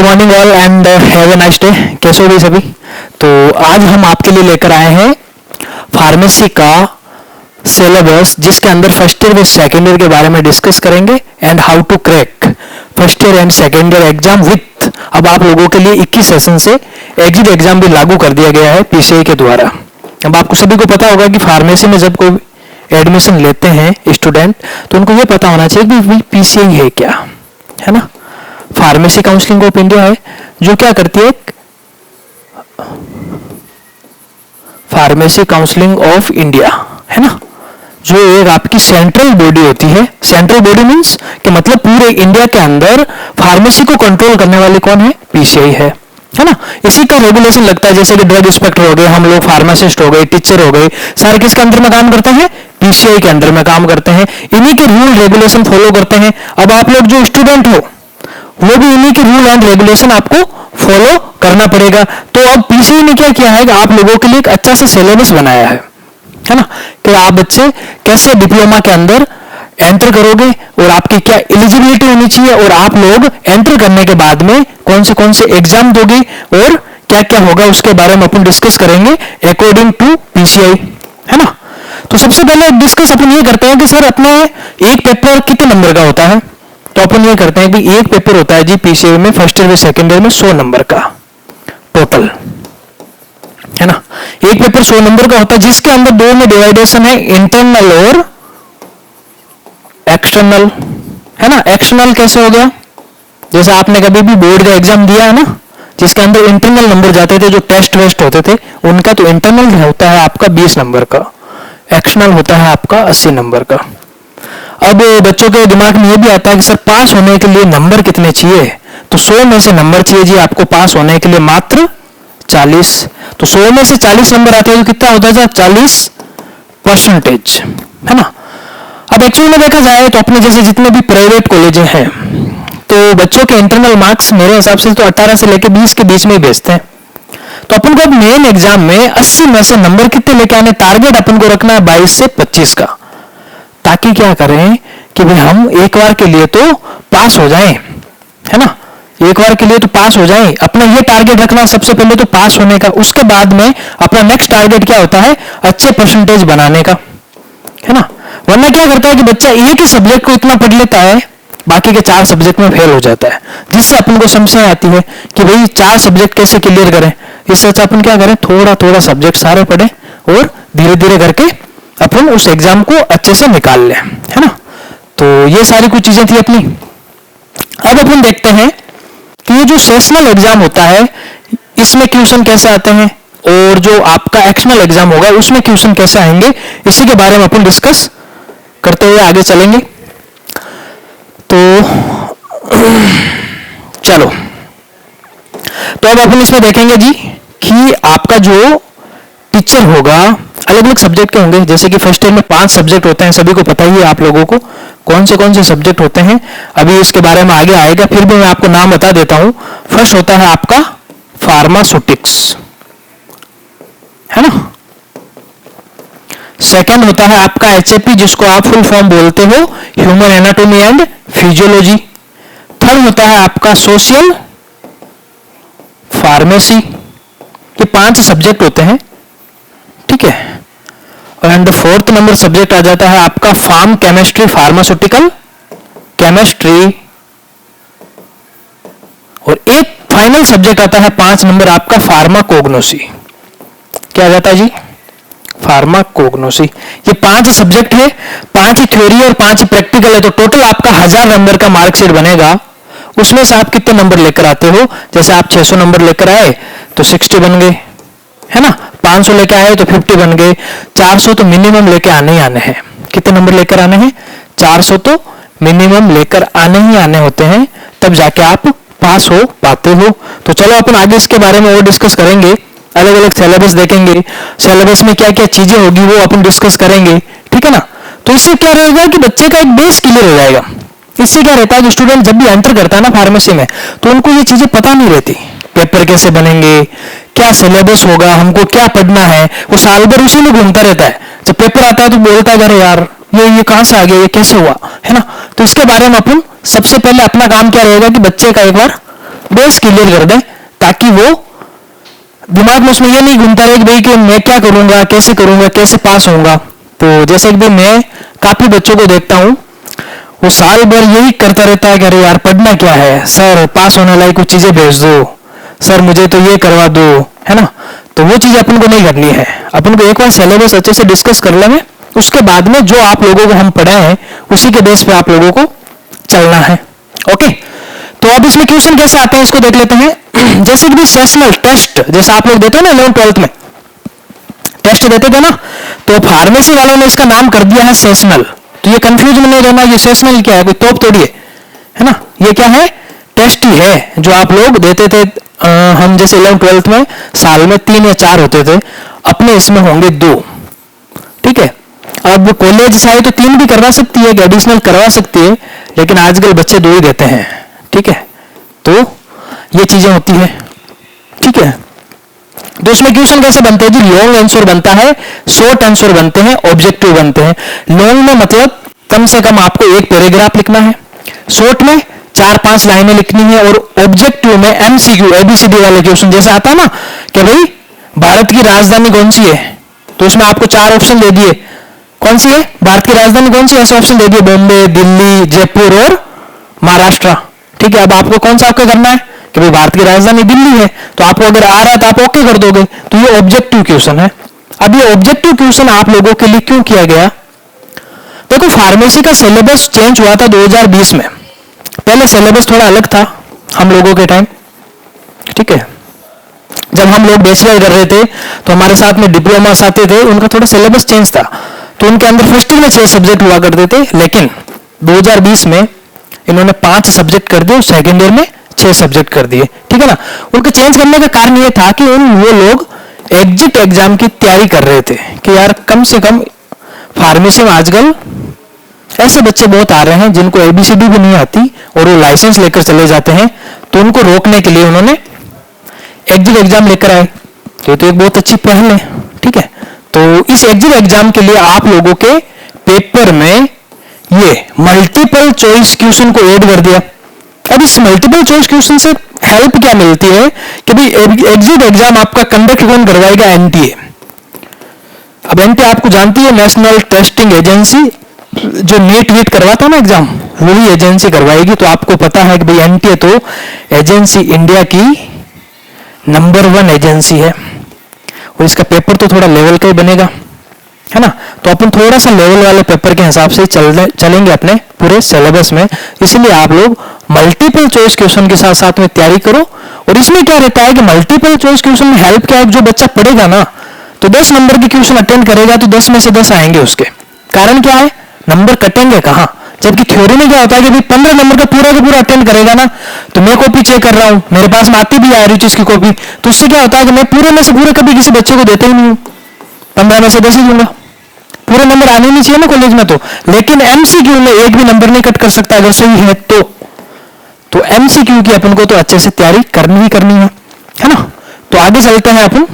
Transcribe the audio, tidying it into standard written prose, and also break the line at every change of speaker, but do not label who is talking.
Morning all and have a nice day. कैसे हो भी सभी। तो आज हम आपके लिए लेकर आए हैं फार्मेसी का सिलेबस, जिसके अंदर फर्स्ट ईयर व सेकेंड ईयर के बारे में डिस्कस करेंगे and how to crack first year and second year exam with. अब आप लोगों के लिए 21 सेशन से एग्जिट एग्जाम भी लागू कर दिया गया है पीसीआई के द्वारा। अब आपको सभी को पता होगा कि फार्मेसी में जब कोई एडमिशन लेते हैं स्टूडेंट, तो उनको ये पता होना चाहिए कि पीसीआई है क्या, है ना। फार्मेसी काउंसलिंग ऑफ इंडिया है, जो क्या करती है, फार्मेसी काउंसलिंग ऑफ इंडिया, है ना, जो एक आपकी सेंट्रल बॉडी होती है। सेंट्रल बॉडी मींस कि मतलब पूरे इंडिया के अंदर फार्मेसी को कंट्रोल करने वाले कौन है, पीसीआई है ना। इसी का रेगुलेशन लगता है, जैसे कि ड्रग इंस्पेक्टर हो गए, हम लोग फार्मासिस्ट हो गए, टीचर हो गए, सारे किसके अंदर में काम करते हैं, पीसीआई के अंदर में काम करते हैं। इन्हीं के रूल रेगुलेशन फॉलो करते हैं। अब आप लोग जो स्टूडेंट हो वो भी इन्हीं के रूल एंड रेगुलेशन आपको फॉलो करना पड़ेगा। तो अब पीसीआई ने क्या किया है कि आप लोगों के लिए एक अच्छा सा सिलेबस बनाया है ना, कि आप बच्चे कैसे डिप्लोमा के अंदर एंटर करोगे और आपकी क्या एलिजिबिलिटी होनी चाहिए, और आप लोग एंटर करने के बाद में कौन से एग्जाम दोगे और क्या क्या होगा उसके बारे में अपन डिस्कस करेंगे अकॉर्डिंग टू पीसीआई, है ना। तो सबसे पहले डिस्कस अपन ये करते हैं कि सर अपने एक पेपर कितने नंबर का होता है। तो अपन ये करते हैं कि एक पेपर होता है जी पीसीआई में फर्स्ट ईयर में सेकेंड ईयर में 100 नंबर का टोटल, है ना। एक पेपर 100 नंबर का होता है, जिसके अंदर दो में डिवाइडेशन है, इंटरनल और एक्सटर्नल, है ना। एक्सटर्नल कैसे हो गया, जैसे आपने कभी भी बोर्ड का एग्जाम दिया है ना, जिसके अंदर इंटरनल नंबर जाते थे, जो टेस्ट वेस्ट होते थे उनका, तो इंटरनल होता है आपका 20 नंबर का, एक्सटर्नल होता है आपका 80 नंबर का। अब बच्चों के दिमाग में ये भी आता है कि सर पास होने के लिए नंबर कितने चाहिए, तो 100 में से नंबर चाहिए जी आपको पास होने के लिए मात्र 40। तो 100 में से 40 नंबर आते हैं तो कितना होता है, 40%, है ना। अब एक्चुअली में देखा जाए तो अपने जैसे जितने भी प्राइवेट कॉलेज हैं, तो बच्चों के इंटरनल मार्क्स मेरे हिसाब से तो 18 से लेकर 20 के बीच में ही भेजते हैं। तो अपन को अब मेन एग्जाम में 80 में से नंबर कितने लेके आने, टारगेट अपन को रखना है 22 से 25 का, ताकि क्या करें कि भाई हम एक बार के लिए तो पास हो जाएं, है ना, एक बार के लिए तो पास हो जाएं। अपना ये टारगेट रखना सबसे पहले तो पास होने का, उसके बाद में अपना नेक्स्ट टारगेट क्या होता है, अच्छे परसेंटेज बनाने का, है ना। वरना क्या करता है कि बच्चा एक ही सब्जेक्ट को इतना पढ़ लेता है, बाकी के 4 सब्जेक्ट में फेल हो जाता है, जिससे अपन को समस्या आती है कि भाई 4 सब्जेक्ट कैसे क्लियर करें। इससे अच्छा अपन क्या करें, थोड़ा थोड़ा सब्जेक्ट सारे पढ़ें और धीरे धीरे करके अपन उस एग्जाम को अच्छे से निकाल लें, है ना। तो ये सारी कुछ चीजें थी अपनी। अब अपन देखते हैं कि ये जो सेशनल एग्जाम होता है इसमें क्वेश्चन कैसे आते हैं, और जो आपका एक्सटर्नल एग्जाम होगा उसमें क्वेश्चन कैसे आएंगे, इसी के बारे में अपन डिस्कस करते हुए आगे चलेंगे। तो चलो, तो अब अपन इसमें देखेंगे जी कि आपका जो टीचर होगा अलग अलग सब्जेक्ट के होंगे। जैसे कि फर्स्ट ईयर में 5 सब्जेक्ट होते हैं, सभी को पता ही है आप लोगों को कौन से सब्जेक्ट होते हैं, अभी इसके बारे में आगे आएगा, फिर भी मैं आपको नाम बता देता हूं। फर्स्ट होता है आपका फार्मास्यूटिक्स, है ना। सेकंड होता है आपका एचएपी, जिसको आप फुल फॉर्म बोलते हो human anatomy and physiology. Third होता है आपका सोशल फार्मेसी। ये 5 सब्जेक्ट होते हैं, ठीक है। एंड फोर्थ नंबर सब्जेक्ट आ जाता है आपका फार्म केमिस्ट्री, फार्मास्यूटिकल केमिस्ट्री। और एक फाइनल सब्जेक्ट आता है 5 नंबर आपका फार्माकोग्नोसी। क्या आ जाता है जी, फार्माकोग्नोसी। ये 5 सब्जेक्ट है, 5 थ्योरी और 5 प्रैक्टिकल है, तो टोटल आपका 1000 नंबर का मार्कशीट बनेगा। उसमें से आप कितने नंबर लेकर आते हो, जैसे आप 600 नंबर लेकर आए तो 60 बन गए, है ना। 500 लेके आए तो 50 बन गए। 400 तो मिनिमम लेके आने ही आने हैं। कितने नंबर लेकर आने हैं, 400 तो मिनिमम लेकर आने ही आने होते हैं, तब जाके आप पास हो पाते हो। तो चलो अपन आगे इसके बारे में और डिस्कस करेंगे, अलग अलग सिलेबस देखेंगे, सिलेबस में क्या क्या चीजें होगी वो अपन डिस्कस करेंगे, ठीक है ना। तो इससे क्या रहेगा कि बच्चे का एक बेस क्लियर हो जाएगा। इससे क्या रहता है कि स्टूडेंट जब भी एंटर करता है ना फार्मेसी में, तो उनको ये चीजें पता नहीं रहती, पेपर कैसे बनेंगे, क्या सिलेबस होगा, हमको क्या पढ़ना है, वो साल भर उसी में घूमता रहता है। जब पेपर आता है तो बोलता है अरे यार ये कहां से आ गया, ये कैसे हुआ, है ना। तो इसके बारे में अपन सबसे पहले अपना काम क्या रहेगा कि बच्चे का एक बार बेस क्लियर कर दें, ताकि वो दिमाग में उसमें ये नहीं घूमता रहे कि भाई कि मैं क्या करूंगा, कैसे पास होऊंगा। तो जैसे कि भाई मैं काफी बच्चों को देखता हूँ, वो साल भर यही करता रहता है कि अरे यार पढ़ना क्या है सर, पास होने लायक कुछ चीजें भेज दो सर, मुझे तो ये करवा दो, है ना। तो वो चीज अपन को नहीं करनी है, अपन को एक बार सिलेबस अच्छे से डिस्कस कर लेंगे, उसके बाद में जो आप लोगों को हम पढ़ाए हैं उसी के बेस पे आप लोगों को चलना है। ओके, तो अब इसमें क्वेश्चन कैसे आते हैं इसको देख लेते हैं। जैसे कि सेशनल टेस्ट जैसे आप लोग देते हो ना 11th-12th में टेस्ट देते थे ना, तो फार्मेसी वालों ने इसका नाम कर दिया है सेशनल। तो ये कंफ्यूज नहीं रहना, ये सेशनल क्या है, कोई तोप तोड़ी है ना, ये क्या है, टेस्ट ही है जो आप लोग देते थे। हम जैसे 11th-12th में साल में 3 या 4 होते थे, अपने इसमें होंगे 2, ठीक है। अब कॉलेज चाहे तो 3 भी करवा सकती है, एडिशनल करवा सकती है, लेकिन आजकल बच्चे 2 ही देते हैं, ठीक है। तो ये चीजें होती है, ठीक है। तो इसमें क्वेश्चन कैसे बनते हैं जी, लॉन्ग आंसर बनता है, शॉर्ट आंसर बनते हैं, ऑब्जेक्टिव बनते हैं। लॉन्ग में मतलब कम से कम आपको एक पैराग्राफ लिखना है, शॉर्ट में 4-5 लाइनें लिखनी है, और ऑब्जेक्टिव में एमसीक्यू एबीसीडी वाले क्वेश्चन जैसे आता है ना कि भाई भारत की राजधानी कौन सी है, तो इसमें आपको 4 ऑप्शन दे दिए, कौन सी है भारत की राजधानी कौन सी, ऐसे ऑप्शन दे दिए, बॉम्बे, दिल्ली, जयपुर और महाराष्ट्र, ठीक है। अब आपको कौन सा आपका करना है कि भाई भारत की राजधानी दिल्ली है, तो आपको अगर आ रहा है तो आप ओके कर दोगे, तो ये ऑब्जेक्टिव क्वेश्चन है। अब ये ऑब्जेक्टिव क्वेश्चन आप लोगों के लिए क्यों किया गया, देखो फार्मेसी का सिलेबस चेंज हुआ था 2020 में, पहले सिलेबस थोड़ा अलग था हम लोगों के टाइम, ठीक है। जब हम लोग बैचलर कर रहे थे तो हमारे साथ में डिप्लोमास आते थे, उनका थोड़ा सिलेबस चेंज था, तो उनके अंदर फर्स्ट ईयर में 6 सब्जेक्ट हुआ करते थे, लेकिन 2020 में इन्होंने 5 सब्जेक्ट कर दिए और सेकेंड ईयर में 6 सब्जेक्ट कर दिए, ठीक है ना। उनके चेंज करने का कारण ये था कि वो लोग एग्जिट एग्जाम की तैयारी कर रहे थे कि यार कम से कम फार्मेसी में आजकल ऐसे बच्चे बहुत आ रहे हैं जिनको एबीसीडी भी नहीं आती और वो लाइसेंस लेकर चले जाते हैं, तो उनको रोकने के लिए उन्होंने एग्जिट एग्जाम लेकर आए। तो एक बहुत अच्छी पहल है, ठीक है। तो इस एग्जिट एग्जाम के लिए आप लोगों के पेपर में ये मल्टीपल चॉइस क्वेश्चन को ऐड कर दिया। अब इस मल्टीपल चॉइस क्वेश्चन से हेल्प क्या मिलती है कि भाई एग्जिट एग्जाम आपका कंडक्ट कौन करवाएगा, एनटीए। अब एनटीए आपको जानती है, नेशनल टेस्टिंग एजेंसी, जो नीट वीट करवाता है ना एग्जाम, वही एजेंसी करवाएगी। तो आपको पता है कि भाई एनटीए तो एजेंसी इंडिया की नंबर 1 एजेंसी है, और इसका पेपर तो थोड़ा लेवल का ही बनेगा, है ना। तो अपन थोड़ा सा लेवल वाले पेपर के हिसाब से चलेंगे अपने पूरे सिलेबस में, इसलिए आप लोग मल्टीपल चॉइस क्वेश्चन के साथ साथ में तैयारी करो। और इसमें क्या रहता है कि मल्टीपल चॉइस क्वेश्चन में हेल्प क्या है, जो बच्चा पढ़ेगा ना तो 10 नंबर के क्वेश्चन अटेंड करेगा तो 10 में से 10 आएंगे उसके। कारण क्या है, नंबर कटेंगे कहां, जबकि थ्योरी में क्या होता है कि भाई 15 नंबर का पूरा अटेंड करेगा ना, तो मैं कॉपी चेक कर रहा हूं, मेरे पास में आती भी आ रही चीज की कॉपी, तो उससे क्या होता है कि मैं पूरे में से पूरे कभी किसी बच्चे को देता ही नहीं हूं, 15 में से 10 ही दूंगा, पूरे नंबर आने नहीं चाहिए ना कॉलेज में। तो लेकिन एमसीक्यू में एक भी नंबर नहीं कट कर सकता अगर सही है तो एमसीक्यू की अपन को तो अच्छे से तैयारी करनी ही करनी है ना। तो आगे चलते हैं अपन